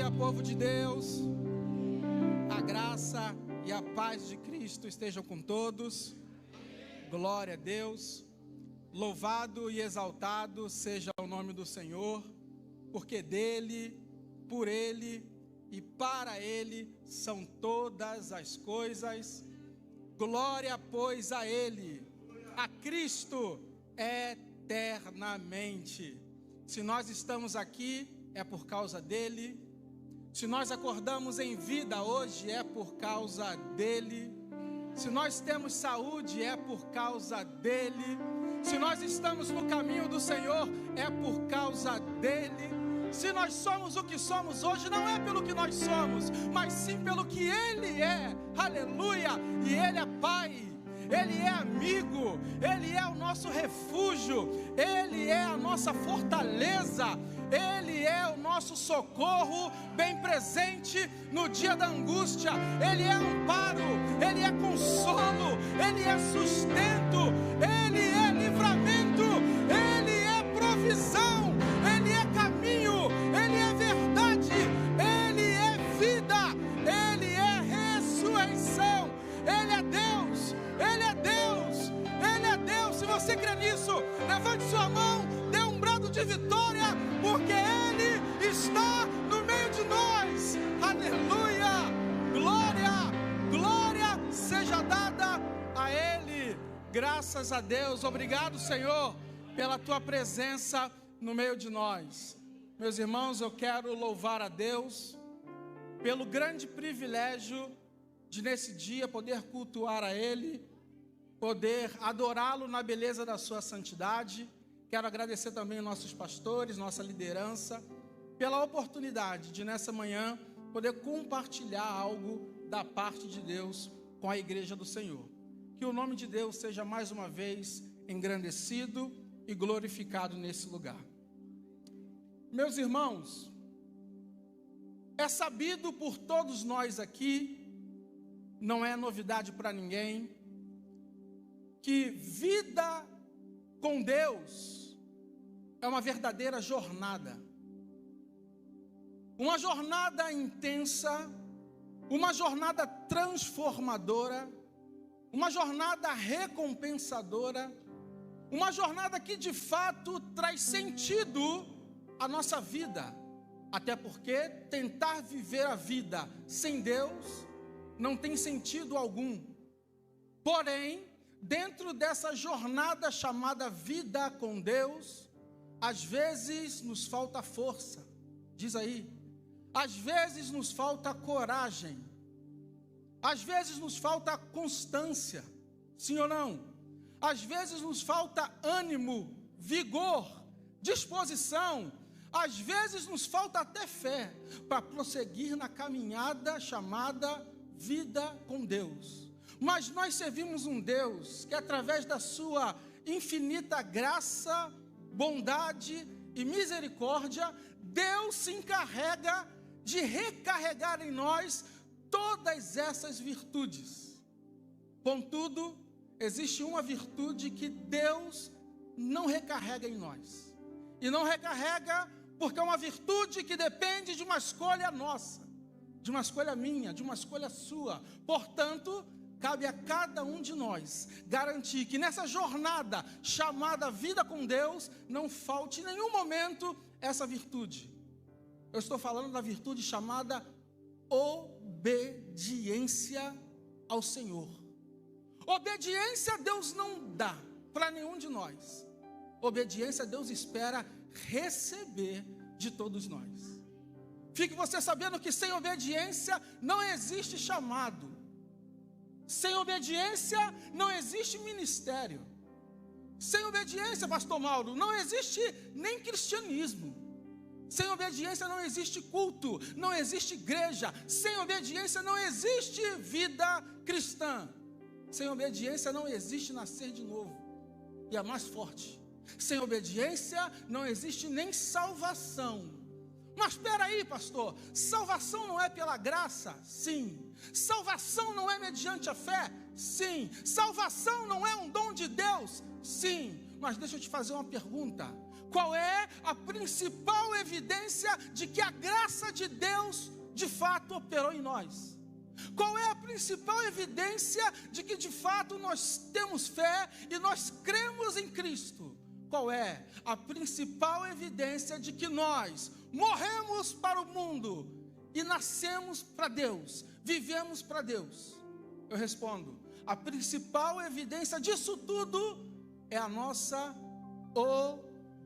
dia, povo de Deus. A graça e a paz de Cristo estejam com todos. Glória a Deus. Louvado e exaltado seja o nome do Senhor, porque dele, por ele e para ele são todas as coisas. Glória, pois, a ele, a Cristo eternamente. Se nós estamos aqui, é por causa dele. Se nós acordamos em vida hoje, é por causa dele. Se nós temos saúde, é por causa dele. Se nós estamos no caminho do Senhor, é por causa dele. Se nós somos o que somos hoje, não é pelo que nós somos, mas sim pelo que ele é. Aleluia! E ele é Pai. Ele é amigo, Ele é o nosso refúgio, Ele é a nossa fortaleza, Ele é o nosso socorro bem presente no dia da angústia. Ele é amparo, Ele é consolo, Ele é sustento, Ele é livramento, Ele é provisão, Ele é caminho, Ele é verdade, Ele é vida, Ele é ressurreição, Ele é Deus. Ele é Deus, Ele é Deus. Se você crê nisso, levante sua mão, dê um brado de vitória, porque Ele está no meio de nós. Aleluia, glória, glória seja dada a Ele. Graças a Deus, obrigado, Senhor, pela Tua presença no meio de nós. Meus irmãos, eu quero louvar a Deus pelo grande privilégio de nesse dia poder cultuar a Ele, poder adorá-lo na beleza da sua santidade. Quero agradecer também aos nossos pastores, nossa liderança, pela oportunidade de nessa manhã poder compartilhar algo da parte de Deus com a igreja do Senhor. Que o nome de Deus seja mais uma vez engrandecido e glorificado nesse lugar. Meus irmãos, é sabido por todos nós aqui, não é novidade para ninguém, que vida com Deus é uma verdadeira jornada. Uma jornada intensa, uma jornada transformadora, uma jornada recompensadora, uma jornada que de fato traz sentido à nossa vida. Até porque tentar viver a vida sem Deus não tem sentido algum. Porém, dentro dessa jornada chamada vida com Deus, às vezes nos falta força, diz aí, às vezes nos falta coragem, às vezes nos falta constância, sim ou não? Às vezes nos falta ânimo, vigor, disposição, às vezes nos falta até fé para prosseguir na caminhada chamada vida com Deus. Mas nós servimos um Deus que, através da sua infinita graça, bondade e misericórdia, Deus se encarrega de recarregar em nós todas essas virtudes. Contudo, existe uma virtude que Deus não recarrega em nós. E não recarrega porque é uma virtude que depende de uma escolha nossa, de uma escolha minha, de uma escolha sua. Portanto, cabe a cada um de nós garantir que nessa jornada chamada vida com Deus, não falte em nenhum momento essa virtude. Eu estou falando da virtude chamada obediência ao Senhor. Obediência Deus não dá para nenhum de nós. Obediência Deus espera receber de todos nós. Fique você sabendo que sem obediência não existe chamado. Sem obediência não existe ministério. Sem obediência, pastor Mauro, não existe nem cristianismo. Sem obediência não existe culto, não existe igreja. Sem obediência não existe vida cristã. Sem obediência não existe nascer de novo. E a mais forte, sem obediência não existe nem salvação. Mas espera aí, pastor, salvação não é pela graça? Sim. Salvação não é mediante a fé? Sim. Salvação não é um dom de Deus? Sim. Mas deixa eu te fazer uma pergunta. Qual é a principal evidência de que a graça de Deus de fato operou em nós? Qual é a principal evidência de que de fato nós temos fé e nós cremos em Cristo? Qual é a principal evidência de que nós morremos para o mundo e nascemos para Deus, vivemos para Deus? Eu respondo: a principal evidência disso tudo é a nossa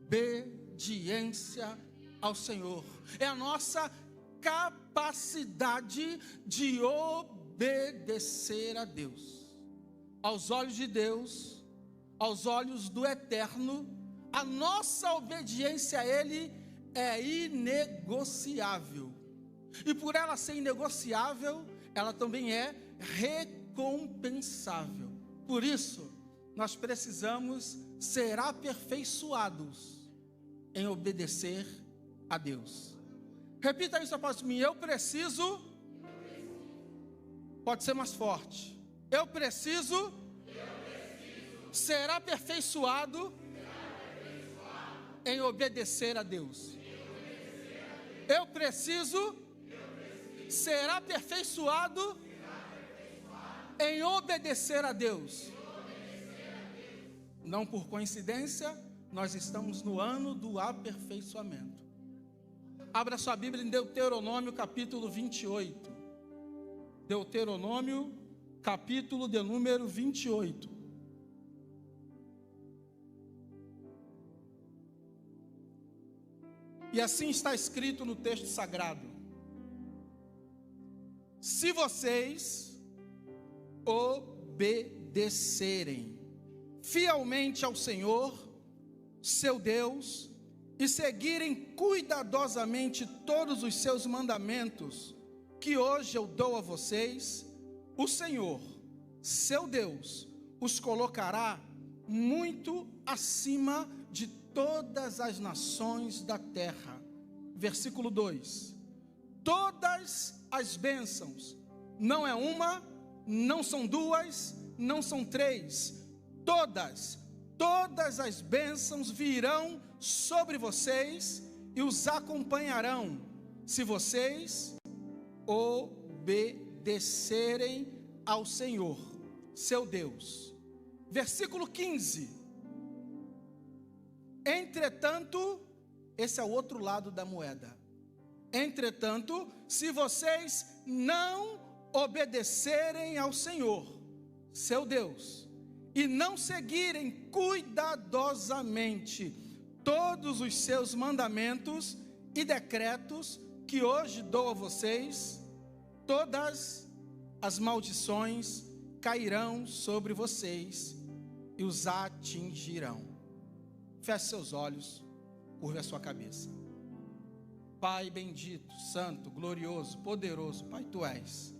obediência ao Senhor, é a nossa capacidade de obedecer a Deus. Aos olhos de Deus, aos olhos do Eterno, a nossa obediência a Ele é inegociável. E por ela ser inegociável, ela também é recompensável. Por isso, nós precisamos ser aperfeiçoados em obedecer a Deus. Repita isso após mim: eu preciso. Pode ser mais forte. Eu preciso ser aperfeiçoado em obedecer a Deus. Eu preciso ser aperfeiçoado em obedecer a Deus. Não por coincidência, nós estamos no ano do aperfeiçoamento. Abra sua Bíblia em Deuteronômio capítulo 28. Deuteronômio capítulo de número 28. E assim está escrito no texto sagrado: se vocês obedecerem fielmente ao Senhor, seu Deus, e seguirem cuidadosamente todos os seus mandamentos, que hoje eu dou a vocês, o Senhor, seu Deus, os colocará muito acima de todas as nações da terra. Versículo 2: todas as bênçãos, não é uma, não são duas, não são três, todas as bênçãos virão sobre vocês e os acompanharão, se vocês obedecerem ao Senhor, seu Deus. Versículo 15: entretanto, esse é o outro lado da moeda. Entretanto, se vocês não obedecerem ao Senhor, seu Deus, e não seguirem cuidadosamente todos os seus mandamentos e decretos que hoje dou a vocês, todas as maldições cairão sobre vocês e os atingirão. Feche seus olhos, curve a sua cabeça. Pai bendito, santo, glorioso, poderoso, Pai, Tu és.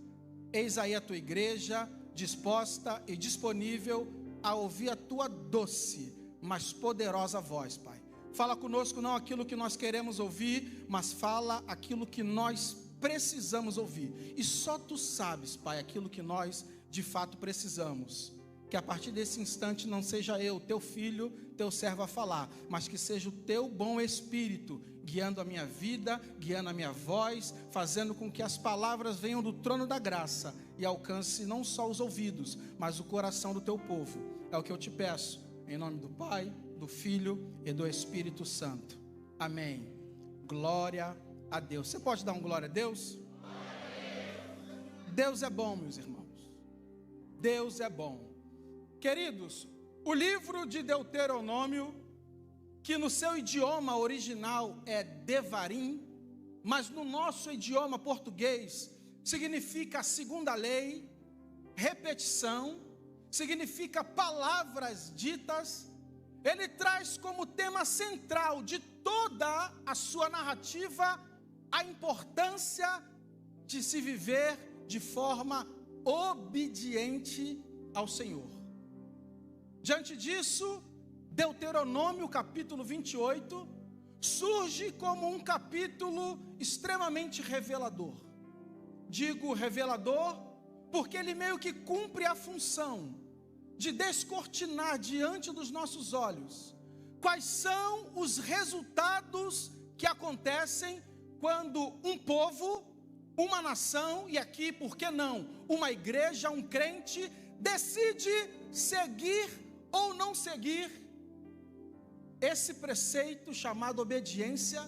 Eis aí a Tua igreja disposta e disponível a ouvir a Tua doce, mas poderosa voz, Pai. Fala conosco não aquilo que nós queremos ouvir, mas fala aquilo que nós precisamos ouvir. E só Tu sabes, Pai, aquilo que nós de fato precisamos. Que a partir desse instante não seja eu, Teu filho, Teu servo a falar, mas que seja o Teu bom Espírito guiando a minha vida, guiando a minha voz, fazendo com que as palavras venham do trono da graça e alcance não só os ouvidos, mas o coração do Teu povo. É o que eu te peço, em nome do Pai, do Filho e do Espírito Santo. Amém. Glória a Deus. Você pode dar um glória a Deus? Deus é bom, meus irmãos. Deus é bom. Queridos, o livro de Deuteronômio, que no seu idioma original é Devarim, mas no nosso idioma português significa a segunda lei, repetição, significa palavras ditas. Ele traz como tema central de toda a sua narrativa a importância de se viver de forma obediente ao Senhor. Diante disso, Deuteronômio capítulo 28 surge como um capítulo extremamente revelador. Digo revelador porque ele meio que cumpre a função de descortinar diante dos nossos olhos quais são os resultados que acontecem quando um povo, uma nação, e aqui, por que não, uma igreja, um crente, decide seguir ou não seguir esse preceito chamado obediência,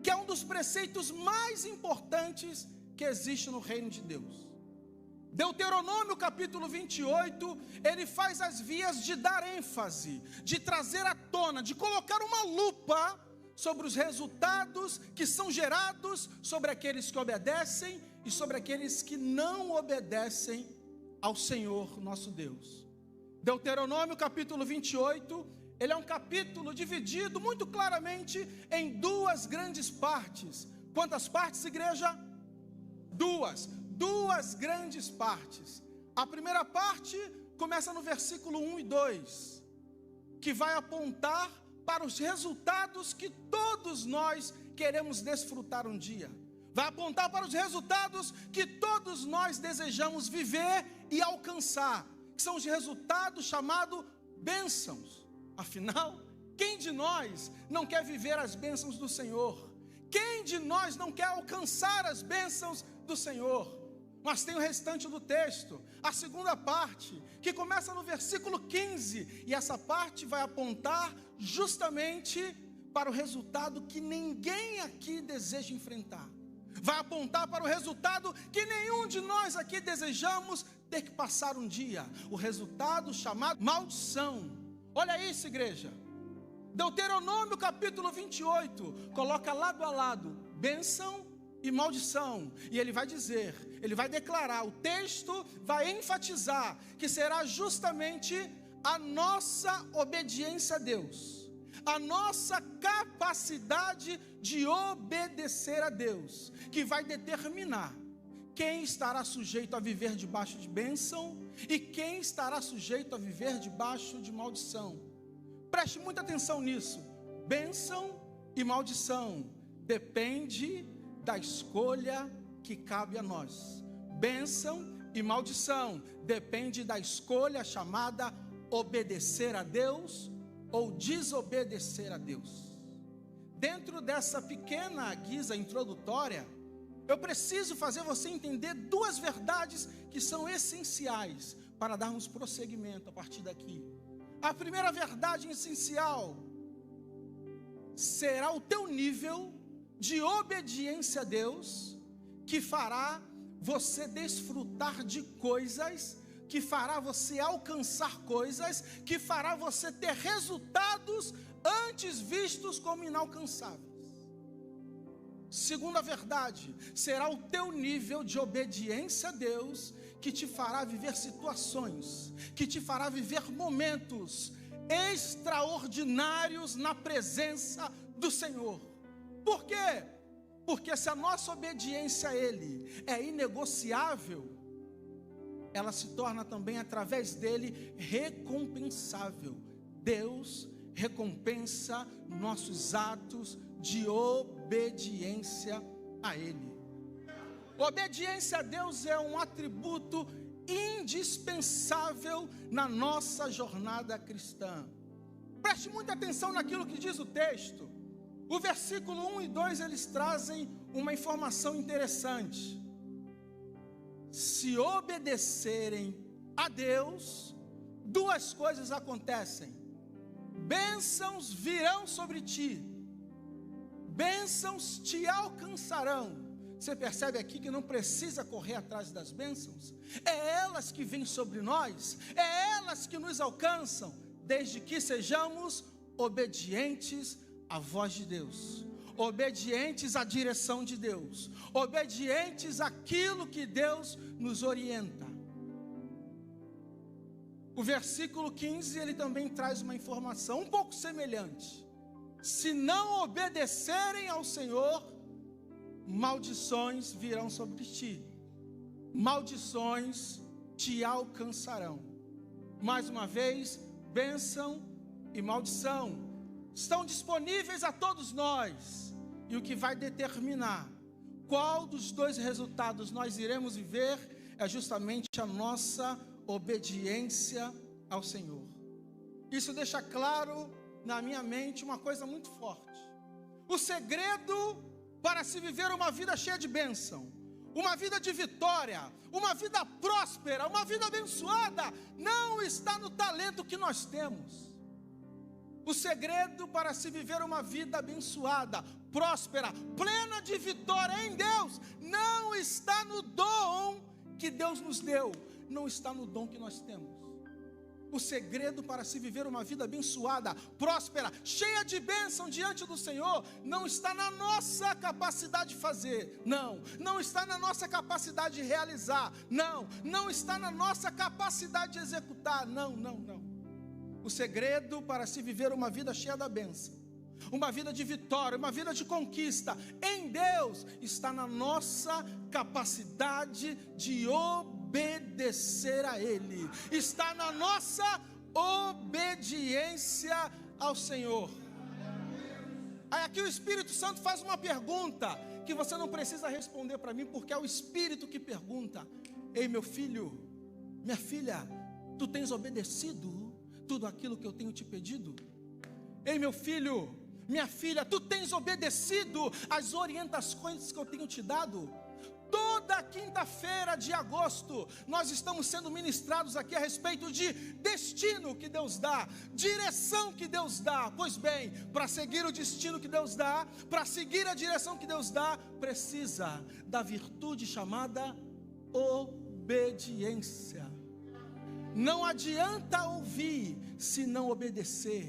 que é um dos preceitos mais importantes que existe no reino de Deus. Deuteronômio capítulo 28, ele faz as vias de dar ênfase, de trazer à tona, de colocar uma lupa sobre os resultados que são gerados sobre aqueles que obedecem e sobre aqueles que não obedecem ao Senhor nosso Deus. Deuteronômio capítulo 28, ele é um capítulo dividido muito claramente em duas grandes partes. Quantas partes, igreja? Duas grandes partes. A primeira parte começa no versículo 1 e 2, que vai apontar para os resultados que todos nós queremos desfrutar um dia. Vai apontar para os resultados que todos nós desejamos viver e alcançar, que são os resultados chamados bênçãos. Afinal, quem de nós não quer viver as bênçãos do Senhor? Quem de nós não quer alcançar as bênçãos do Senhor? Mas tem o restante do texto, a segunda parte, que começa no versículo 15, e essa parte vai apontar justamente para o resultado que ninguém aqui deseja enfrentar. Vai apontar para o resultado que nenhum de nós aqui desejamos ter que passar um dia. O resultado chamado maldição. Olha isso, igreja. Deuteronômio capítulo 28, coloca lado a lado bênção e maldição, e ele vai dizer, ele vai declarar, o texto vai enfatizar que será justamente a nossa obediência a Deus, a nossa capacidade de obedecer a Deus, que vai determinar quem estará sujeito a viver debaixo de bênção e quem estará sujeito a viver debaixo de maldição. Preste muita atenção nisso. Bênção e maldição depende da escolha que cabe a nós. Bênção e maldição depende da escolha chamada obedecer a Deus ou desobedecer a Deus. Dentro dessa pequena guisa introdutória, eu preciso fazer você entender duas verdades que são essenciais para darmos prosseguimento a partir daqui. A primeira verdade essencial será o teu nível de obediência a Deus, que fará você desfrutar de coisas, que fará você alcançar coisas, que fará você ter resultados antes vistos como inalcançáveis. Segunda verdade, será o teu nível de obediência a Deus que te fará viver situações, que te fará viver momentos extraordinários na presença do Senhor. Por quê? Porque se a nossa obediência a Ele é inegociável, ela se torna também através dele recompensável. Deus recompensa nossos atos de obediência a Ele. Obediência a Deus é um atributo indispensável na nossa jornada cristã. Preste muita atenção naquilo que diz o texto. O versículo 1 e 2, eles trazem uma informação interessante. Se obedecerem a Deus, duas coisas acontecem. Bênçãos virão sobre ti, bênçãos te alcançarão. Você percebe aqui que não precisa correr atrás das bênçãos? É elas que vêm sobre nós, é elas que nos alcançam, desde que sejamos obedientes à voz de Deus, obedientes à direção de Deus, obedientes àquilo que Deus nos orienta. O versículo 15, ele também traz uma informação um pouco semelhante. Se não obedecerem ao Senhor, maldições virão sobre ti, maldições te alcançarão. Mais uma vez, bênção e maldição estão disponíveis a todos nós, e o que vai determinar qual dos dois resultados nós iremos viver é justamente a nossa obediência ao Senhor. Isso deixa claro na minha mente uma coisa muito forte. O segredo para se viver uma vida cheia de bênção, uma vida de vitória, uma vida próspera, uma vida abençoada, não está no talento que nós temos. O segredo para se viver uma vida abençoada, próspera, plena de vitória em Deus, não está no dom que Deus nos deu, não está no dom que nós temos. O segredo para se viver uma vida abençoada, próspera, cheia de bênção diante do Senhor, não está na nossa capacidade de fazer, não está na nossa capacidade de realizar, não está na nossa capacidade de executar, não. O segredo para se viver uma vida cheia da bênção, uma vida de vitória, uma vida de conquista em Deus, está na nossa capacidade de obedecer a Ele, está na nossa obediência ao Senhor. Aí aqui o Espírito Santo faz uma pergunta que você não precisa responder para mim, porque é o Espírito que pergunta: ei, meu filho, minha filha, tu tens obedecido tudo aquilo que eu tenho te pedido? Ei, meu filho, minha filha, tu tens obedecido as orientações que eu tenho te dado? Toda quinta-feira de agosto, nós estamos sendo ministrados aqui a respeito de destino que Deus dá, direção que Deus dá. Pois bem, para seguir o destino que Deus dá, para seguir a direção que Deus dá, precisa da virtude chamada obediência. Não adianta ouvir se não obedecer.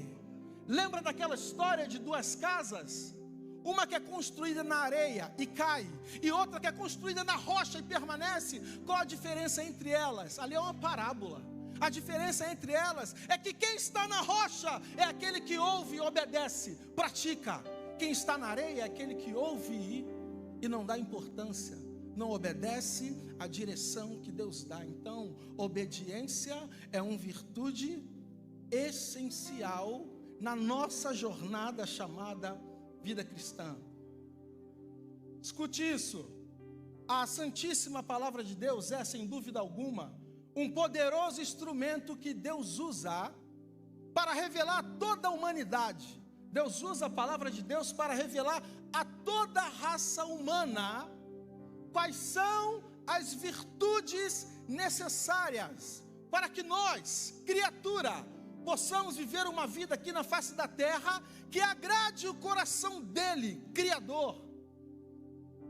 Lembra daquela história de duas casas? Uma que é construída na areia e cai, e outra que é construída na rocha e permanece. Qual a diferença entre elas? Ali é uma parábola. A diferença entre elas é que quem está na rocha é aquele que ouve e obedece, pratica. Quem está na areia é aquele que ouve e não dá importância, não obedece à direção que Deus dá. Então, obediência é uma virtude essencial na nossa jornada chamada vida cristã. Escute isso: a Santíssima Palavra de Deus é, sem dúvida alguma, um poderoso instrumento que Deus usa para revelar a toda a humanidade. Deus usa a Palavra de Deus para revelar a toda a raça humana quais são as virtudes necessárias para que nós, criatura, possamos viver uma vida aqui na face da terra que agrade o coração dele, Criador.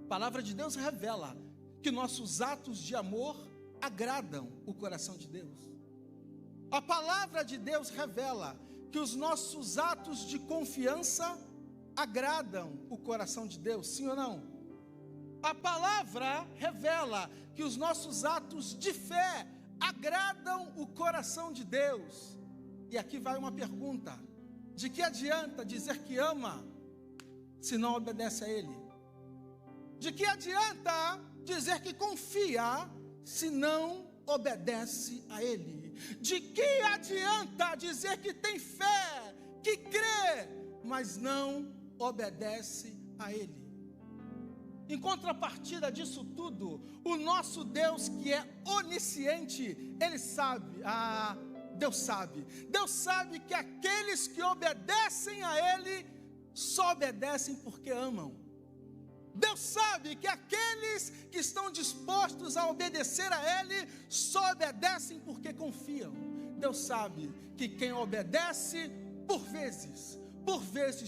A Palavra de Deus revela que nossos atos de amor agradam o coração de Deus. A Palavra de Deus revela que os nossos atos de confiança agradam o coração de Deus, sim ou não? A Palavra revela que os nossos atos de fé agradam o coração de Deus. E aqui vai uma pergunta: de que adianta dizer que ama se não obedece a Ele? De que adianta dizer que confia se não obedece a Ele? De que adianta dizer que tem fé, que crê, mas não obedece a Ele? Em contrapartida disso tudo, o nosso Deus, que é onisciente, Ele sabe, Deus sabe que aqueles que obedecem a Ele, só obedecem porque amam. Deus sabe que aqueles que estão dispostos a obedecer a Ele, só obedecem porque confiam. Deus sabe que quem obedece, por vezes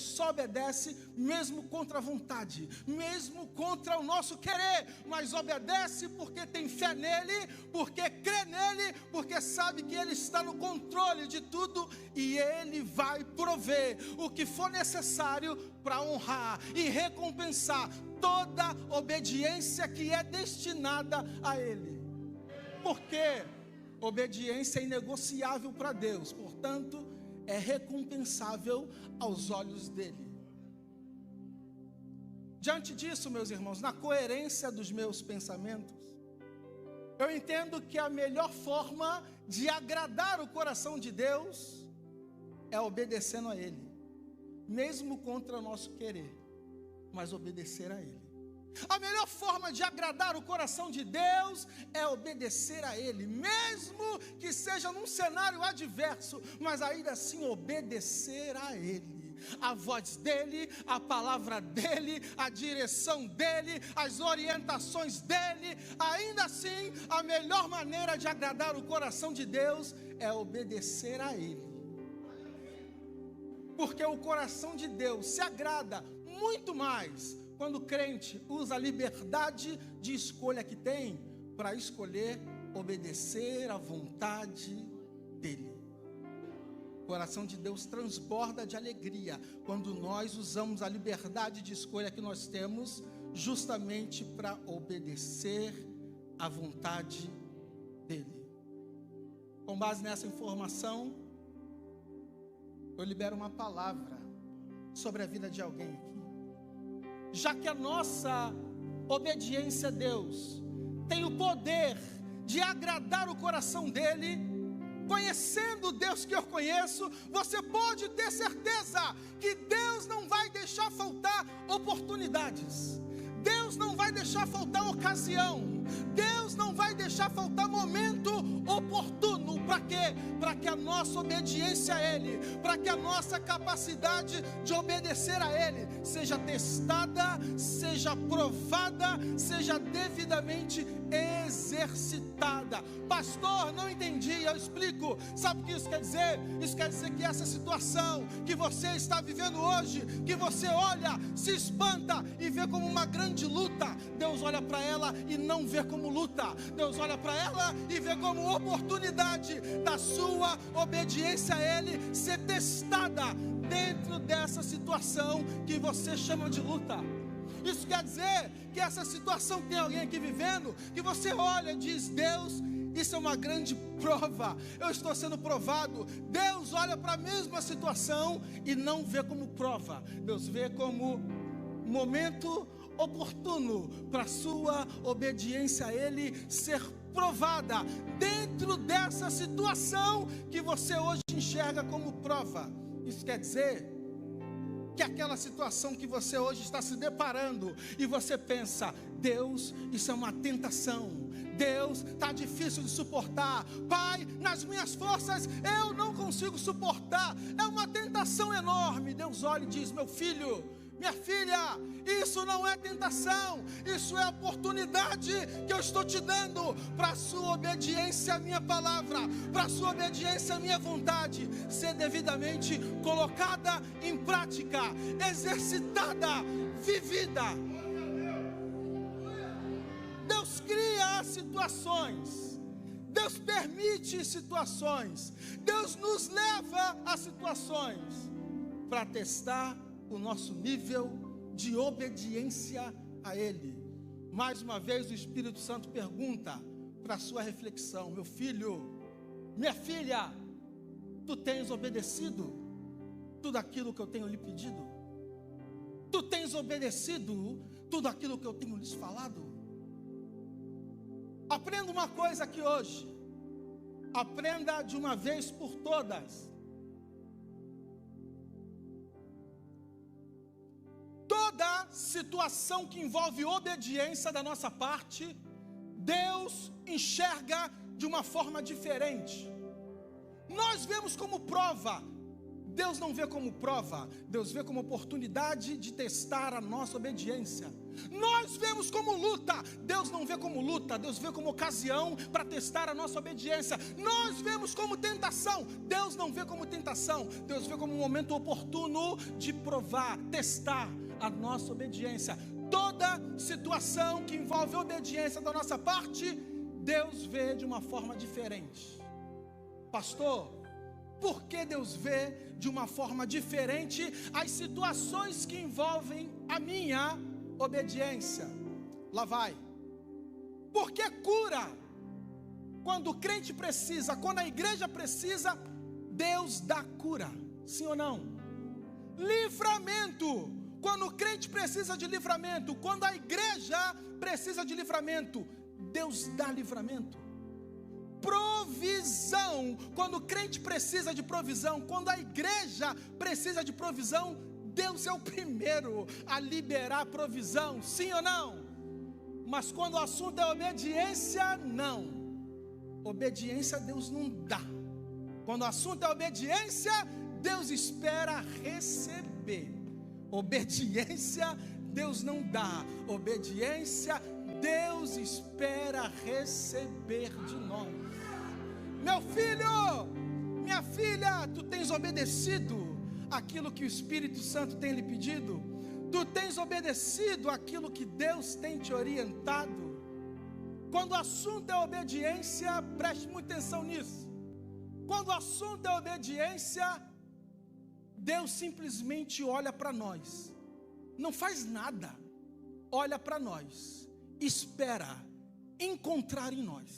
só obedece mesmo contra a vontade, mesmo contra o nosso querer, mas obedece porque tem fé nele, porque crê nele, porque sabe que ele está no controle de tudo e ele vai prover o que for necessário para honrar e recompensar toda obediência que é destinada a ele. Porque obediência é inegociável para Deus, portanto, é recompensável aos olhos dele. Diante disso, meus irmãos, na coerência dos meus pensamentos, eu entendo que a melhor forma de agradar o coração de Deus é obedecendo a Ele, mesmo contra o nosso querer, mas obedecer a Ele. A melhor forma de agradar o coração de Deus é obedecer a Ele, mesmo que seja num cenário adverso, mas ainda assim obedecer a Ele. A voz dEle, a palavra dEle, a direção dEle, as orientações dEle. Ainda assim, a melhor maneira de agradar o coração de Deus é obedecer a Ele. Porque o coração de Deus se agrada muito mais quando o crente usa a liberdade de escolha que tem para escolher obedecer à vontade dEle. O coração de Deus transborda de alegria quando nós usamos a liberdade de escolha que nós temos justamente para obedecer à vontade dEle. Com base nessa informação, eu libero uma palavra sobre a vida de alguém aqui. Já que a nossa obediência a Deus tem o poder de agradar o coração dEle, conhecendo o Deus que eu conheço, você pode ter certeza que Deus não vai deixar faltar oportunidades, Deus não vai deixar faltar ocasião, Deus não vai deixar faltar momento oportuno. Para quê? Para que a nossa obediência a Ele, para que a nossa capacidade de obedecer a Ele seja testada, seja provada, seja devidamente exercitada. Pastor, não entendi, eu explico. Sabe o que isso quer dizer? Isso quer dizer que essa situação que você está vivendo hoje, que você olha, se espanta e vê como uma grande luta, Deus olha para ela e não vê como luta. Deus olha para ela e vê como oportunidade da sua obediência a Ele ser testada dentro dessa situação que você chama de luta. Isso quer dizer que essa situação que tem alguém aqui vivendo, que você olha e diz: Deus, isso é uma grande prova, eu estou sendo provado. Deus olha para a mesma situação e não vê como prova, Deus vê como momento oportuno para a sua obediência a Ele ser provada dentro dessa situação que você hoje enxerga como prova. Isso quer dizer que aquela situação que você hoje está se deparando e você pensa: Deus, isso é uma tentação, Deus, está difícil de suportar, Pai, nas minhas forças eu não consigo suportar, é uma tentação enorme. Deus olha e diz: meu filho, minha filha, isso não é tentação, isso é a oportunidade que eu estou te dando para a sua obediência à minha palavra, para a sua obediência à minha vontade ser devidamente colocada em prática, exercitada, vivida. Deus cria situações, Deus permite situações, Deus nos leva a situações para testar o nosso nível de obediência a Ele. Mais uma vez o Espírito Santo pergunta para a sua reflexão: meu filho, minha filha, tu tens obedecido tudo aquilo que eu tenho lhe pedido? Tu tens obedecido tudo aquilo que eu tenho lhes falado? Aprenda uma coisa aqui hoje, aprenda de uma vez por todas: toda situação que envolve obediência da nossa parte, Deus enxerga de uma forma diferente. Nós vemos como prova, Deus não vê como prova, Deus vê como oportunidade de testar a nossa obediência. Nós vemos como luta, Deus não vê como luta, Deus vê como ocasião para testar a nossa obediência. Nós vemos como tentação, Deus não vê como tentação, Deus vê como um momento oportuno de provar, testar a nossa obediência. Toda situação que envolve obediência da nossa parte, Deus vê de uma forma diferente. Pastor, por que Deus vê de uma forma diferente as situações que envolvem a minha obediência? Lá vai. Porque cura, quando o crente precisa, quando a igreja precisa, Deus dá cura, sim ou não? Livramento, quando o crente precisa de livramento, quando a igreja precisa de livramento, Deus dá livramento. Provisão, quando o crente precisa de provisão, quando a igreja precisa de provisão, Deus é o primeiro a liberar provisão, sim ou não? Mas quando o assunto é obediência, não. Obediência Deus não dá. Quando o assunto é obediência, Deus espera receber. Obediência Deus não dá. Obediência Deus espera receber de nós. Meu filho, minha filha, tu tens obedecido aquilo que o Espírito Santo tem lhe pedido? Tu tens obedecido aquilo que Deus tem te orientado? Quando o assunto é obediência, preste muita atenção nisso. Quando o assunto é obediência, Deus simplesmente olha para nós, não faz nada, olha para nós, espera encontrar em nós,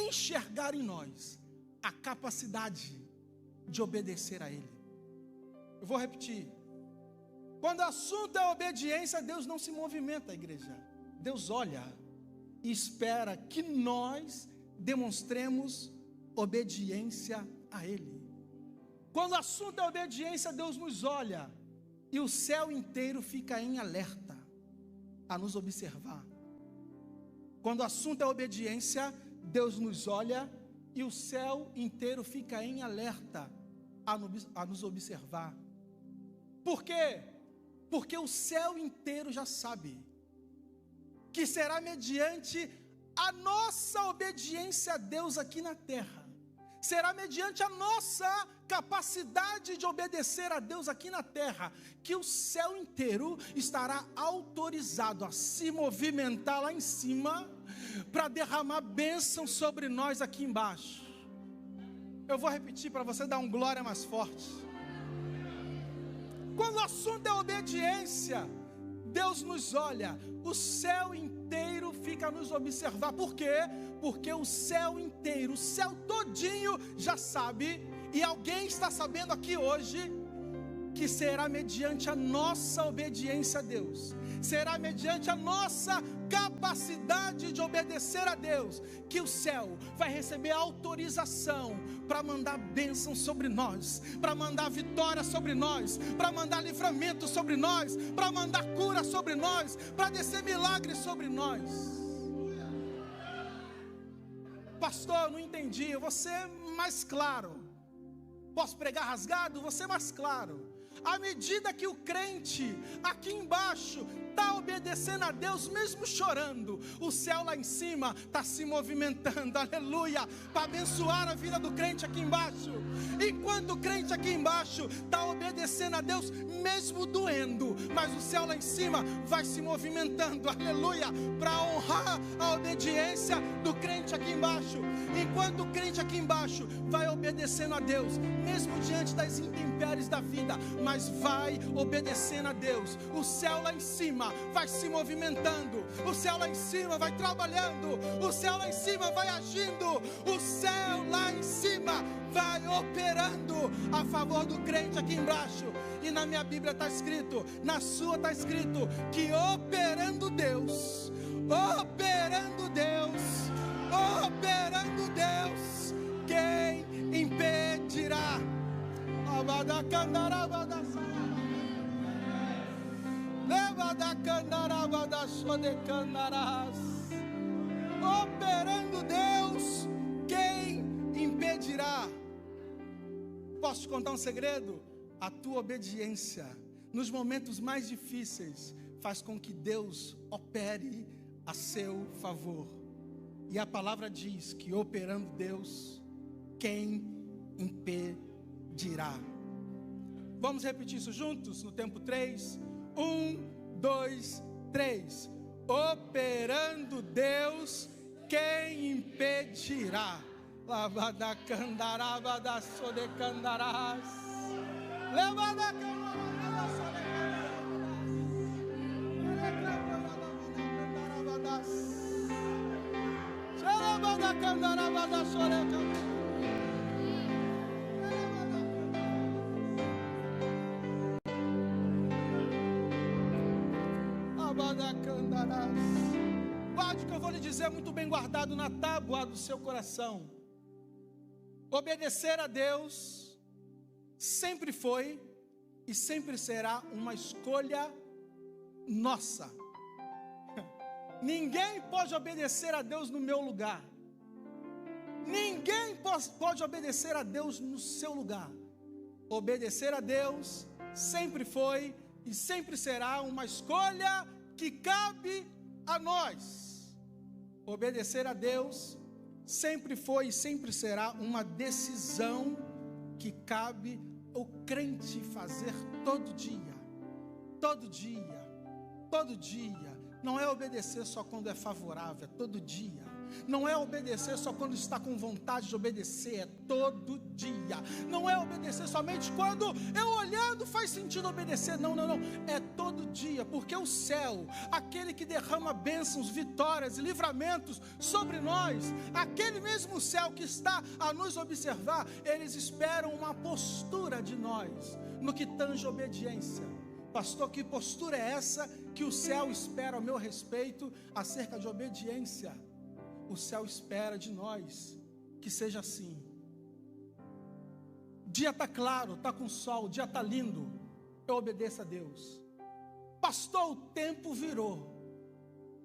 enxergar em nós a capacidade de obedecer a Ele. Eu vou repetir. Quando o assunto é obediência, Deus não se movimenta, igreja. Deus olha e espera que nós demonstremos obediência a Ele. Quando o assunto é obediência, Deus nos olha e o céu inteiro fica em alerta a nos observar. Quando o assunto é obediência, Deus nos olha e o céu inteiro fica em alerta a nos observar. Por quê? Porque o céu inteiro já sabe que será mediante a nossa obediência a Deus aqui na terra, será mediante a nossa capacidade de obedecer a Deus aqui na terra, que o céu inteiro estará autorizado a se movimentar lá em cima, para derramar bênção sobre nós aqui embaixo. Eu vou repetir para você dar um glória mais forte. Quando o assunto é obediência, Deus nos olha, o céu inteiro fica a nos observar. Por quê? Porque o céu inteiro, o céu todinho já sabe, e alguém está sabendo aqui hoje, que será mediante a nossa obediência a Deus, será mediante a nossa capacidade de obedecer a Deus, que o céu vai receber autorização para mandar bênção sobre nós, para mandar vitória sobre nós, para mandar livramento sobre nós, para mandar cura sobre nós, para descer milagres sobre nós. Pastor, não entendi, eu vou ser mais claro. Posso pregar rasgado? Vou ser mais claro. À medida que o crente aqui embaixo está obedecendo a Deus, mesmo chorando, o céu lá em cima está se movimentando, aleluia, para abençoar a vida do crente aqui embaixo. Enquanto o crente aqui embaixo está obedecendo a Deus, mesmo doendo, mas o céu lá em cima vai se movimentando, aleluia, para honrar a obediência do crente aqui embaixo. Enquanto o crente aqui embaixo vai obedecendo a Deus, mesmo diante das intempéries da vida, mas vai obedecendo a Deus, o céu lá em cima vai se movimentando, o céu lá em cima vai trabalhando, o céu lá em cima vai agindo, o céu lá em cima vai operando a favor do crente aqui embaixo. E na minha Bíblia está escrito, na sua está escrito, que operando Deus, quem impedirá? Operando Deus, quem impedirá? Posso te contar um segredo? A tua obediência nos momentos mais difíceis faz com que Deus opere a seu favor. E a palavra diz que operando Deus, quem impedirá? Vamos repetir isso juntos no tempo 3. 1, 2, 3. Operando Deus, quem impedirá? Lavada candaraba da sodecandarás. Levada candaraba sodecandarás. Levada candaraba da sodecandarás. Guarde o que eu vou lhe dizer, muito bem guardado na tábua do seu coração. Obedecer a Deus sempre foi e sempre será uma escolha nossa. Ninguém pode obedecer a Deus no meu lugar. Ninguém pode obedecer a Deus no seu lugar. Obedecer a Deus sempre foi e sempre será uma escolha que cabe a nós. Obedecer a Deus sempre foi e sempre será uma decisão que cabe ao crente fazer todo dia. Todo dia. Todo dia. Não é obedecer só quando é favorável, é todo dia. Não é obedecer só quando está com vontade de obedecer, é todo dia. Não é obedecer somente quando eu olhando faz sentido obedecer, não. É todo dia, porque o céu, aquele que derrama bênçãos, vitórias e livramentos sobre nós, aquele mesmo céu que está a nos observar, eles esperam uma postura de nós, no que tange obediência. Pastor, que postura é essa que o céu espera ao meu respeito acerca de obediência? O céu espera de nós que seja assim. O dia está claro, está com sol, o dia está lindo, eu obedeço a Deus. Pastor, o tempo virou,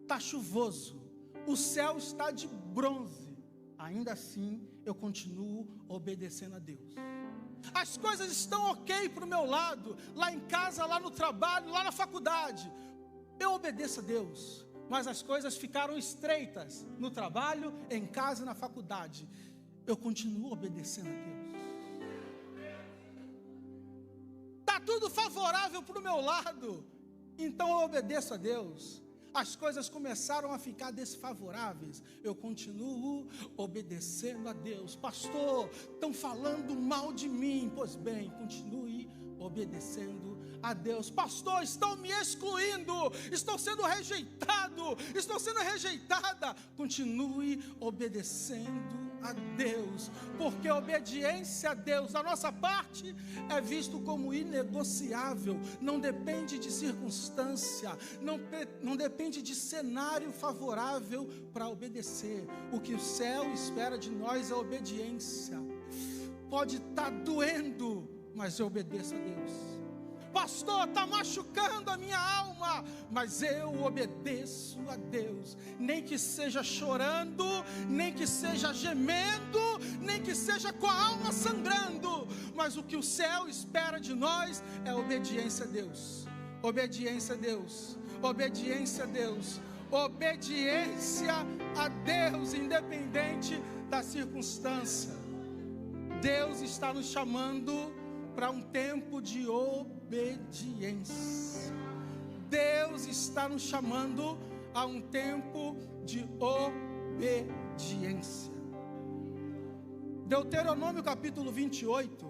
está chuvoso, o céu está de bronze, ainda assim eu continuo obedecendo a Deus. As coisas estão ok para o meu lado, lá em casa, lá no trabalho, lá na faculdade, eu obedeço a Deus. Mas as coisas ficaram estreitas no trabalho, em casa e na faculdade, eu continuo obedecendo a Deus. Está tudo favorável para o meu lado, então eu obedeço a Deus. As coisas começaram a ficar desfavoráveis, eu continuo obedecendo a Deus. Pastor, estão falando mal de mim. Pois bem, continue obedecendo a Deus. Pastor, estão me excluindo, estou sendo rejeitado, estou sendo rejeitada. Continue obedecendo a Deus, porque a obediência a Deus da nossa parte é visto como inegociável. Não depende de circunstância, não depende de cenário favorável para obedecer. O que o céu espera de nós é obediência. Pode estar doendo, mas eu obedeço a Deus. Pastor, está machucando a minha alma, mas eu obedeço a Deus. Nem que seja chorando, nem que seja gemendo, nem que seja com a alma sangrando, mas o que o céu espera de nós é obediência a Deus. Obediência a Deus. Obediência a Deus. Obediência a Deus, independente da circunstância. Deus está nos chamando para um tempo de obediência. Deus está nos chamando a um tempo de obediência. Deuteronômio capítulo 28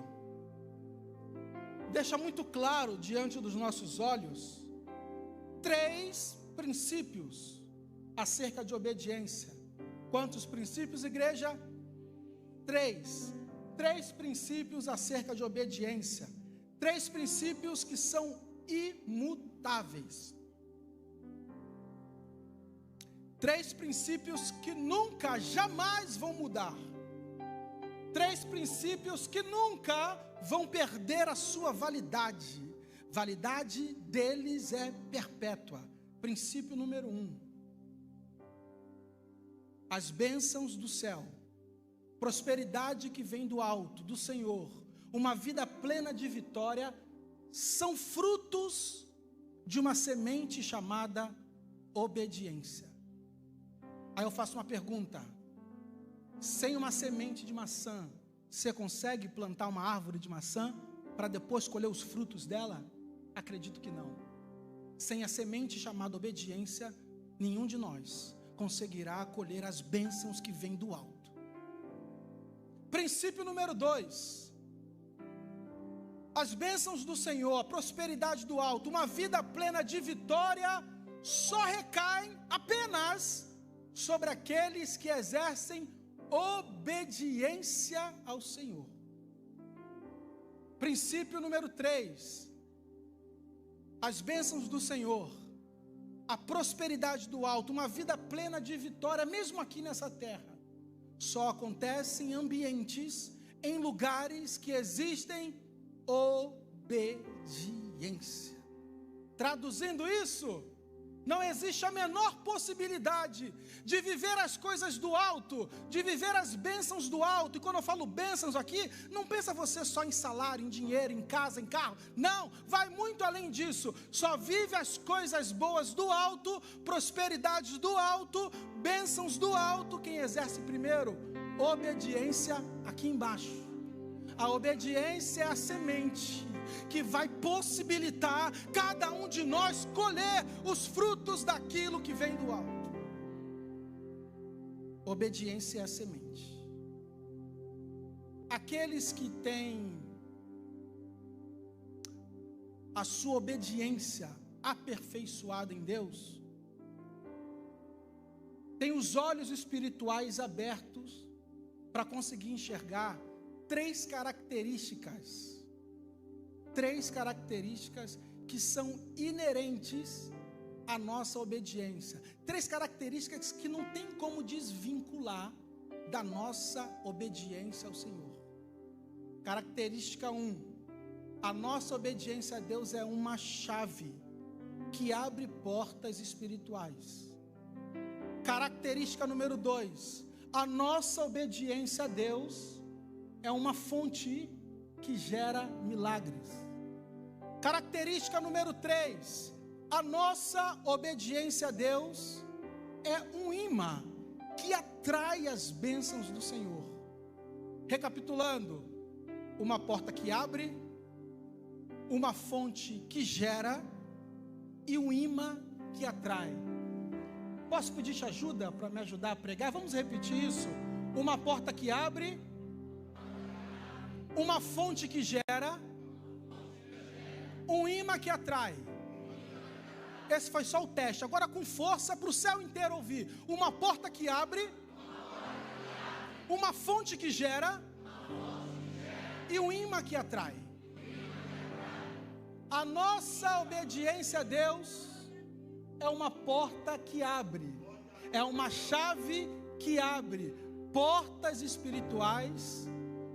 deixa muito claro diante dos nossos olhos 3 princípios acerca de obediência. Quantos princípios, igreja? 3 princípios acerca de obediência. 3 princípios que são imutáveis. 3 princípios que nunca, jamais vão mudar. 3 princípios que nunca vão perder a sua validade. Validade deles é perpétua. Princípio número 1. As bênçãos do céu, prosperidade que vem do alto, do Senhor, uma vida plena de vitória, são frutos de uma semente chamada obediência. Aí eu faço uma pergunta: sem uma semente de maçã, você consegue plantar uma árvore de maçã para depois colher os frutos dela? Acredito que não. Sem a semente chamada obediência, nenhum de nós conseguirá colher as bênçãos que vêm do alto. Princípio número 2. As bênçãos do Senhor, a prosperidade do alto, uma vida plena de vitória, só recaem apenas sobre aqueles que exercem obediência ao Senhor. Princípio número 3. As bênçãos do Senhor, a prosperidade do alto, uma vida plena de vitória, mesmo aqui nessa terra, só acontece em ambientes, em lugares que existem obediência. Traduzindo isso, não existe a menor possibilidade de viver as coisas do alto, de viver as bênçãos do alto. E quando eu falo bênçãos aqui, não pensa você só em salário, em dinheiro, em casa, em carro. Não, vai muito além disso. Só vive as coisas boas do alto, prosperidades do alto, bênçãos do alto. Quem exerce primeiro? Obediência aqui embaixo. A obediência é a semente que vai possibilitar cada um de nós colher os frutos daquilo que vem do alto. Obediência é a semente. Aqueles que têm a sua obediência aperfeiçoada em Deus, têm os olhos espirituais abertos para conseguir enxergar três características que são inerentes à nossa obediência. Três características que não tem como desvincular da nossa obediência ao Senhor. Característica 1: a nossa obediência a Deus é uma chave que abre portas espirituais. Característica número 2: a nossa obediência a Deus é uma fonte que gera milagres. Característica número 3: a nossa obediência a Deus é um imã que atrai as bênçãos do Senhor. Recapitulando: uma porta que abre, uma fonte que gera e um imã que atrai. Posso pedir-te ajuda para me ajudar a pregar? Vamos repetir isso. Uma porta que abre, uma fonte que gera, um imã que atrai. Esse foi só o teste. Agora com força para o céu inteiro ouvir. Uma porta que abre, uma fonte que gera e um imã que atrai. A nossa obediência a Deus é uma porta que abre, é uma chave que abre portas espirituais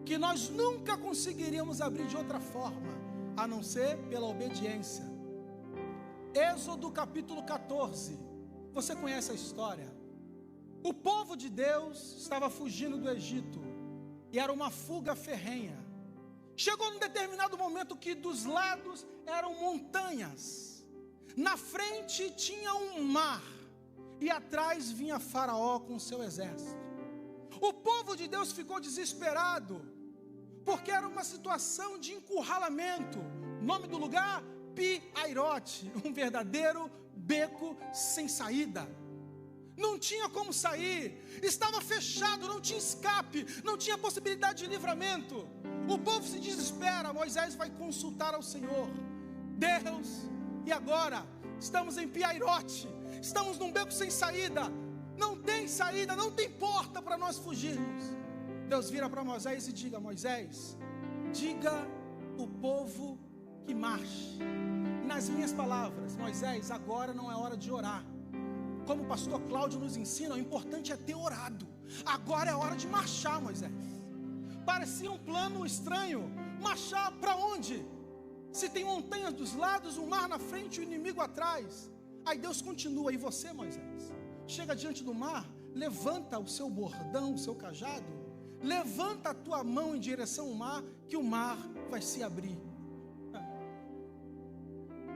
que nós nunca conseguiríamos abrir de outra forma, a não ser pela obediência. Êxodo capítulo 14, você conhece a história? O povo de Deus estava fugindo do Egito, e era uma fuga ferrenha. Chegou num determinado momento que dos lados eram montanhas, na frente tinha um mar, e atrás vinha Faraó com o seu exército. O povo de Deus ficou desesperado, porque era uma situação de encurralamento. Nome do lugar? Pi-Hairote, um verdadeiro beco sem saída. Não tinha como sair, estava fechado, não tinha escape, não tinha possibilidade de livramento. O povo se desespera. Moisés vai consultar ao Senhor. Deus, e agora? Estamos em Pi-Hairote, estamos num beco sem saída, não tem saída, não tem porta para nós fugirmos. Deus vira para Moisés e diga: Moisés, diga o povo que marche. Nas minhas palavras: Moisés, agora não é hora de orar. Como o pastor Cláudio nos ensina, o importante é ter orado. Agora é hora de marchar, Moisés. Parecia um plano estranho. Marchar para onde? Se tem montanhas dos lados, um mar na frente e o inimigo atrás. Aí Deus continua: e você, Moisés? Chega diante do mar, levanta o seu bordão, o seu cajado, levanta a tua mão em direção ao mar, que o mar vai se abrir.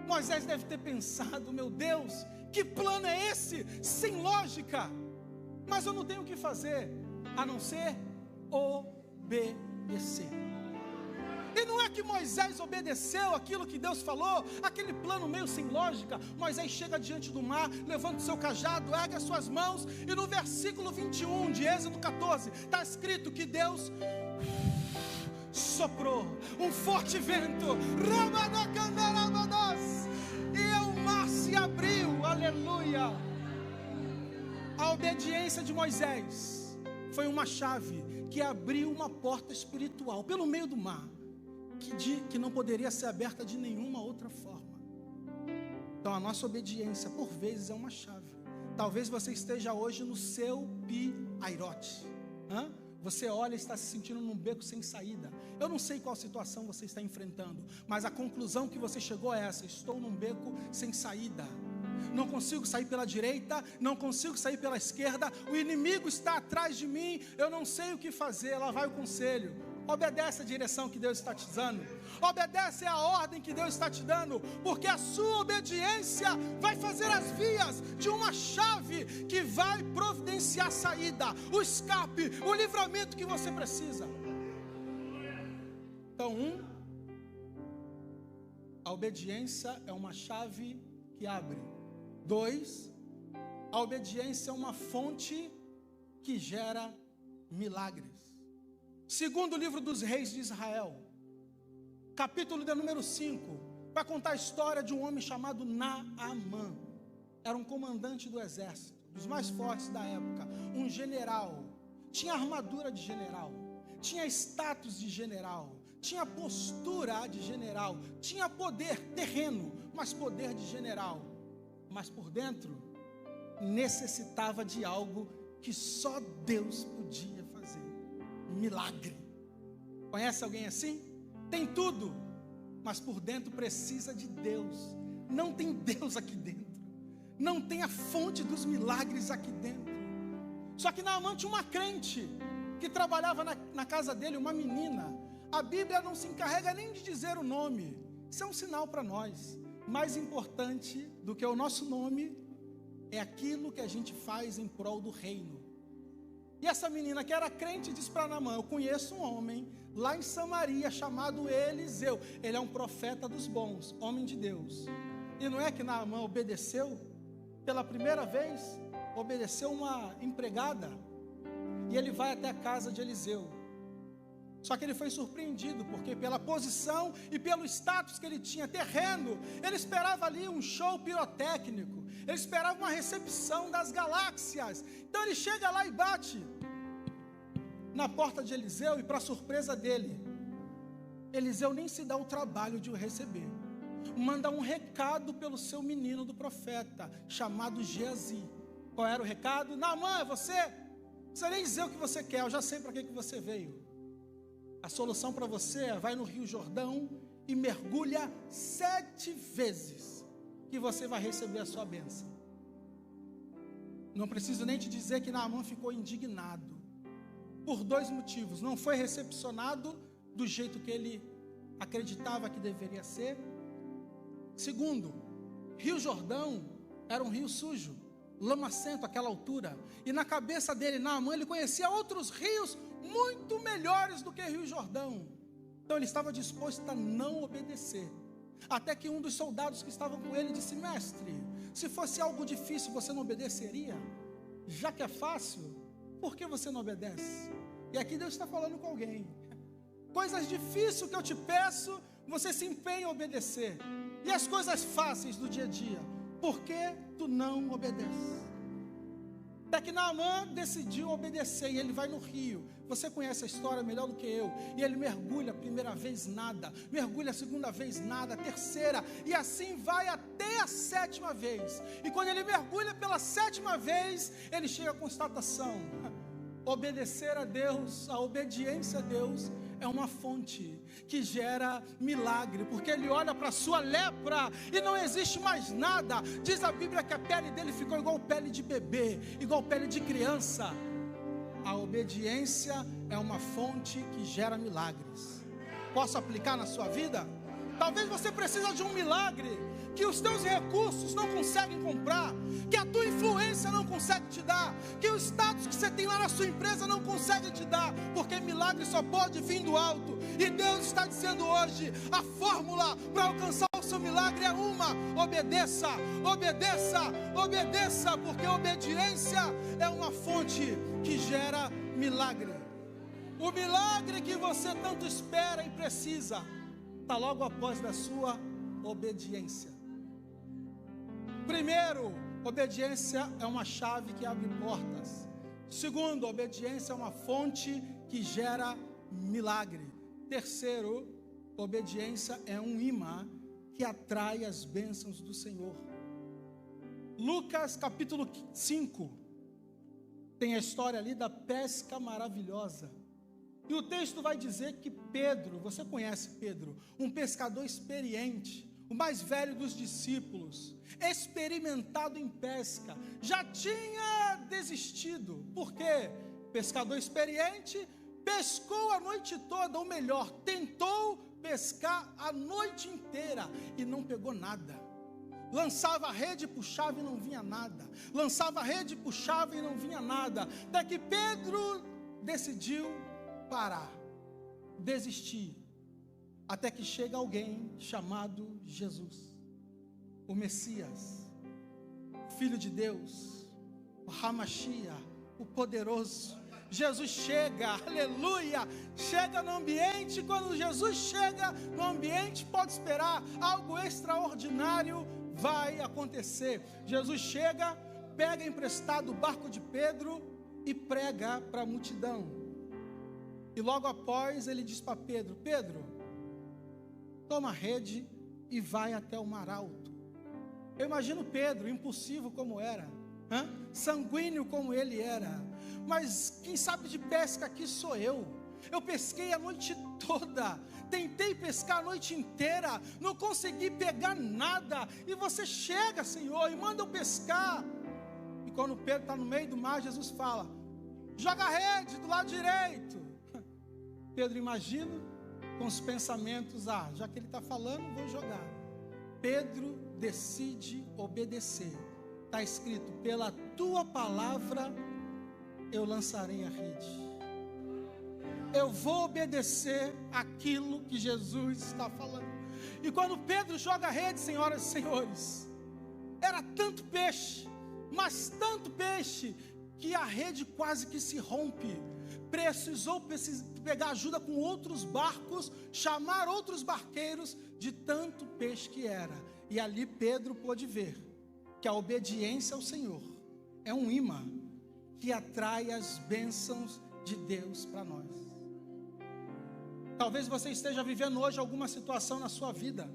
Moisés deve ter pensado: meu Deus, que plano é esse? Sem lógica. Mas eu não tenho o que fazer, a não ser obedecer. E não é que Moisés obedeceu aquilo que Deus falou, aquele plano meio sem lógica. Moisés chega diante do mar, levanta o seu cajado, ergue as suas mãos, e no versículo 21 de Êxodo 14, está escrito que Deus soprou um forte vento, e o mar se abriu. Aleluia! A obediência de Moisés foi uma chave que abriu uma porta espiritual pelo meio do mar, que não poderia ser aberta de nenhuma outra forma. Então a nossa obediência por vezes é uma chave. Talvez você esteja hoje no seu Pi-Hairote, Você olha e está se sentindo num beco sem saída. Eu não sei qual situação você está enfrentando, mas a conclusão que você chegou é essa: estou num beco sem saída. Não consigo sair pela direita, não consigo sair pela esquerda, o inimigo está atrás de mim, eu não sei o que fazer. Lá vai o conselho: obedece a direção que Deus está te dando, obedece a ordem que Deus está te dando, porque a sua obediência vai fazer as vias de uma chave que vai providenciar a saída, o escape, o livramento que você precisa. Então, a obediência é uma chave que abre. 2, a obediência é uma fonte que gera milagres. Segundo livro dos reis de Israel, capítulo de número 5, vai contar a história de um homem chamado Naamã. Era um comandante do exército, dos mais fortes da época, um general, tinha armadura de general, tinha status de general, tinha postura de general, tinha poder terreno, mas poder de general. Mas por dentro, necessitava de algo que só Deus podia fazer: milagre. Conhece alguém assim? Tem tudo, mas por dentro precisa de Deus. Não tem Deus aqui dentro, não tem a fonte dos milagres aqui dentro. Só que Naamã tinha uma crente que trabalhava na casa dele, uma menina. A Bíblia não se encarrega nem de dizer o nome. Isso é um sinal para nós. Mais importante do que o nosso nome é aquilo que a gente faz em prol do reino. E essa menina que era crente disse para Naamã: eu conheço um homem lá em Samaria chamado Eliseu. Ele é um profeta dos bons, homem de Deus. E não é que Naamã obedeceu? Pela primeira vez, obedeceu uma empregada. E ele vai até a casa de Eliseu. Só que ele foi surpreendido, porque pela posição e pelo status que ele tinha terreno, ele esperava ali um show pirotécnico, ele esperava uma recepção das galáxias. Então ele chega lá e bate na porta de Eliseu, e para surpresa dele, Eliseu nem se dá o trabalho de o receber. Manda um recado pelo seu menino do profeta, chamado Geazi. Qual era o recado? Naamã, é você? Não precisa nem dizer o que você quer, eu já sei para que você veio. A solução para você é: vai no Rio Jordão e mergulha 7 vezes, que você vai receber a sua bênção. Não preciso nem te dizer que Naamã ficou indignado, por 2 motivos. Não foi recepcionado do jeito que ele acreditava que deveria ser. Segundo, Rio Jordão era um rio sujo, lamacento àquela altura, e na cabeça dele, Naamã, ele conhecia outros rios muito melhores do que Rio Jordão. Então ele estava disposto a não obedecer, até que um dos soldados que estavam com ele disse: mestre, se fosse algo difícil, você não obedeceria? Já que é fácil, por que você não obedece? E aqui Deus está falando com alguém: coisas difíceis que eu te peço, você se empenha em obedecer, e as coisas fáceis do dia a dia, por que tu não obedeces? Até que Naamã decidiu obedecer, e ele vai no rio. Você conhece a história melhor do que eu. E ele mergulha a primeira vez, nada. Mergulha a segunda vez, nada. A terceira, e assim vai até a 7ª vez. E quando ele mergulha pela 7ª vez, ele chega à constatação: obedecer a Deus, a obediência a Deus é uma fonte que gera milagre, porque ele olha para a sua lepra e não existe mais nada. Diz a Bíblia que a pele dele ficou igual pele de bebê, igual pele de criança. A obediência é uma fonte que gera milagres. Posso aplicar na sua vida? Talvez você precise de um milagre que os teus recursos não conseguem comprar, que a tua influência não consegue te dar, que o status que você tem lá na sua empresa não consegue te dar, porque milagre só pode vir do alto. E Deus está dizendo hoje: a fórmula para alcançar o seu milagre é uma: obedeça, obedeça, obedeça, porque obediência é uma fonte que gera milagre. O milagre que você tanto espera e precisa está logo após da sua obediência. Primeiro, obediência é uma chave que abre portas. Segundo, obediência é uma fonte que gera milagre. Terceiro, obediência é um imã que atrai as bênçãos do Senhor. Lucas capítulo 5, tem a história ali da pesca maravilhosa. E o texto vai dizer que Pedro, você conhece Pedro, um pescador experiente, o mais velho dos discípulos, experimentado em pesca, já tinha desistido. Por quê? Pescador experiente, pescou a noite toda, ou melhor, tentou pescar a noite inteira e não pegou nada. Lançava a rede, puxava e não vinha nada. Lançava a rede, puxava e não vinha nada. Até que Pedro decidiu parar, desistir. Até que chega alguém chamado Jesus, o Messias, Filho de Deus, o Hamashia, o poderoso. Jesus chega, aleluia, chega no ambiente. Quando Jesus chega no ambiente, pode esperar, algo extraordinário vai acontecer. Jesus chega, pega emprestado o barco de Pedro e prega para a multidão. E logo após ele diz para Pedro: Pedro, toma a rede e vai até o mar alto. Eu imagino Pedro, impulsivo como era, sanguíneo como ele era, mas quem sabe de pesca aqui sou eu. Eu pesquei a noite toda, tentei pescar a noite inteira, não consegui pegar nada, e você chega, Senhor, e manda eu pescar. E quando Pedro está no meio do mar, Jesus fala: joga a rede do lado direito. Pedro imagina, com os pensamentos: já que ele está falando, vou jogar. Pedro decide obedecer. Está escrito: pela tua palavra eu lançarei a rede. Eu vou obedecer aquilo que Jesus está falando. E quando Pedro joga a rede, senhoras e senhores, era tanto peixe, mas tanto peixe, que a rede quase que se rompe. Precisou pegar ajuda com outros barcos, chamar outros barqueiros, de tanto peixe que era. E ali Pedro pôde ver que a obediência ao Senhor é um imã que atrai as bênçãos de Deus para nós. Talvez você esteja vivendo hoje alguma situação na sua vida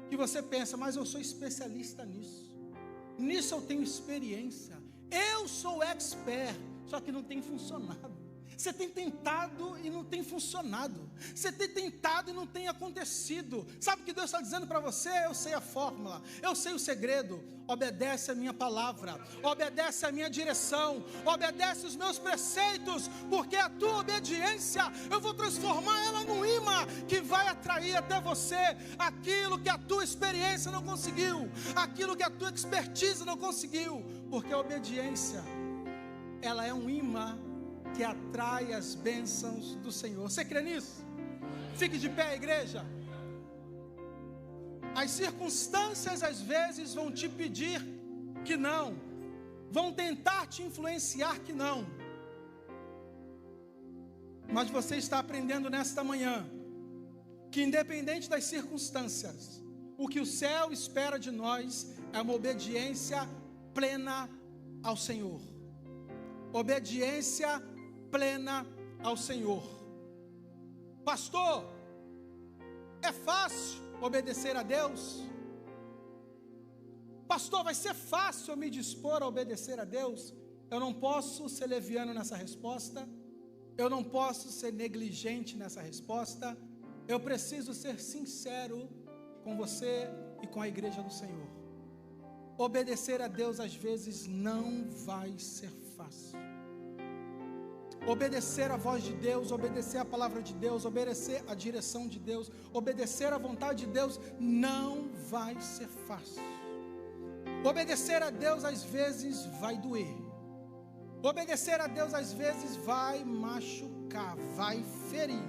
que você pensa: mas eu sou especialista nisso eu tenho experiência, eu sou expert, só que não tem funcionado. Você tem tentado e não tem funcionado. Você tem tentado e não tem acontecido. Sabe o que Deus está dizendo para você? Eu sei a fórmula, eu sei o segredo. Obedece a minha palavra, obedece a minha direção, obedece os meus preceitos, porque a tua obediência, eu vou transformar ela num imã que vai atrair até você aquilo que a tua experiência não conseguiu, aquilo que a tua expertise não conseguiu, porque a obediência, ela é um imã que atrai as bênçãos do Senhor. Você crê nisso? Fique de pé, igreja. As circunstâncias às vezes vão te pedir que não, vão tentar te influenciar que não, mas você está aprendendo nesta manhã que, independente das circunstâncias, o que o céu espera de nós é uma obediência plena ao Senhor. Obediência plena ao Senhor. Pastor, é fácil obedecer a Deus? Pastor, vai ser fácil eu me dispor a obedecer a Deus? Eu não posso ser leviano nessa resposta, eu não posso ser negligente nessa resposta, eu preciso ser sincero com você e com a igreja do Senhor. Obedecer a Deus às vezes não vai ser fácil. Obedecer a voz de Deus, obedecer a palavra de Deus, obedecer a direção de Deus, obedecer a vontade de Deus, não vai ser fácil. Obedecer a Deus às vezes vai doer. Obedecer a Deus às vezes vai machucar, vai ferir.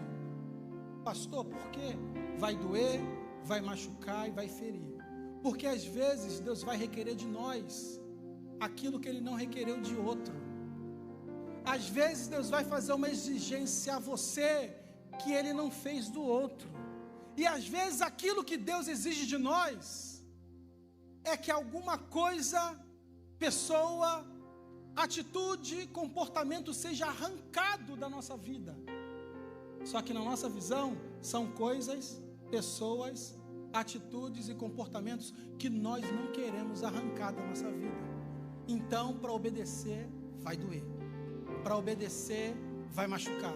Pastor, por quê? Vai doer, vai machucar e vai ferir. Porque às vezes Deus vai requerer de nós aquilo que Ele não requereu de outro. Às vezes Deus vai fazer uma exigência a você que Ele não fez do outro. E às vezes aquilo que Deus exige de nós é que alguma coisa, pessoa, atitude, comportamento seja arrancado da nossa vida. Só que na nossa visão são coisas, pessoas, atitudes e comportamentos que nós não queremos arrancar da nossa vida. Então, para obedecer, vai doer. Para obedecer, vai machucar.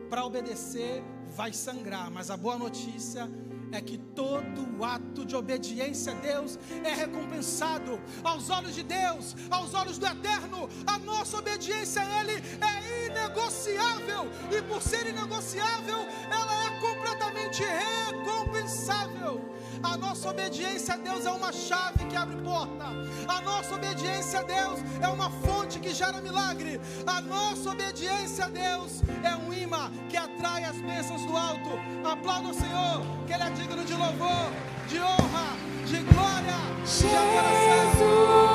Para obedecer, vai sangrar. Mas a boa notícia é que todo ato de obediência a Deus é recompensado. Aos olhos de Deus, aos olhos do Eterno, a nossa obediência a Ele é inegociável. E por ser inegociável, ela é completamente recompensável. A nossa obediência a Deus é uma chave que abre porta. A nossa obediência a Deus é uma fonte que gera milagre. A nossa obediência a Deus é um imã que atrai as bênçãos do alto. Aplauda o Senhor, que Ele é digno de louvor, de honra, de glória, de adoração.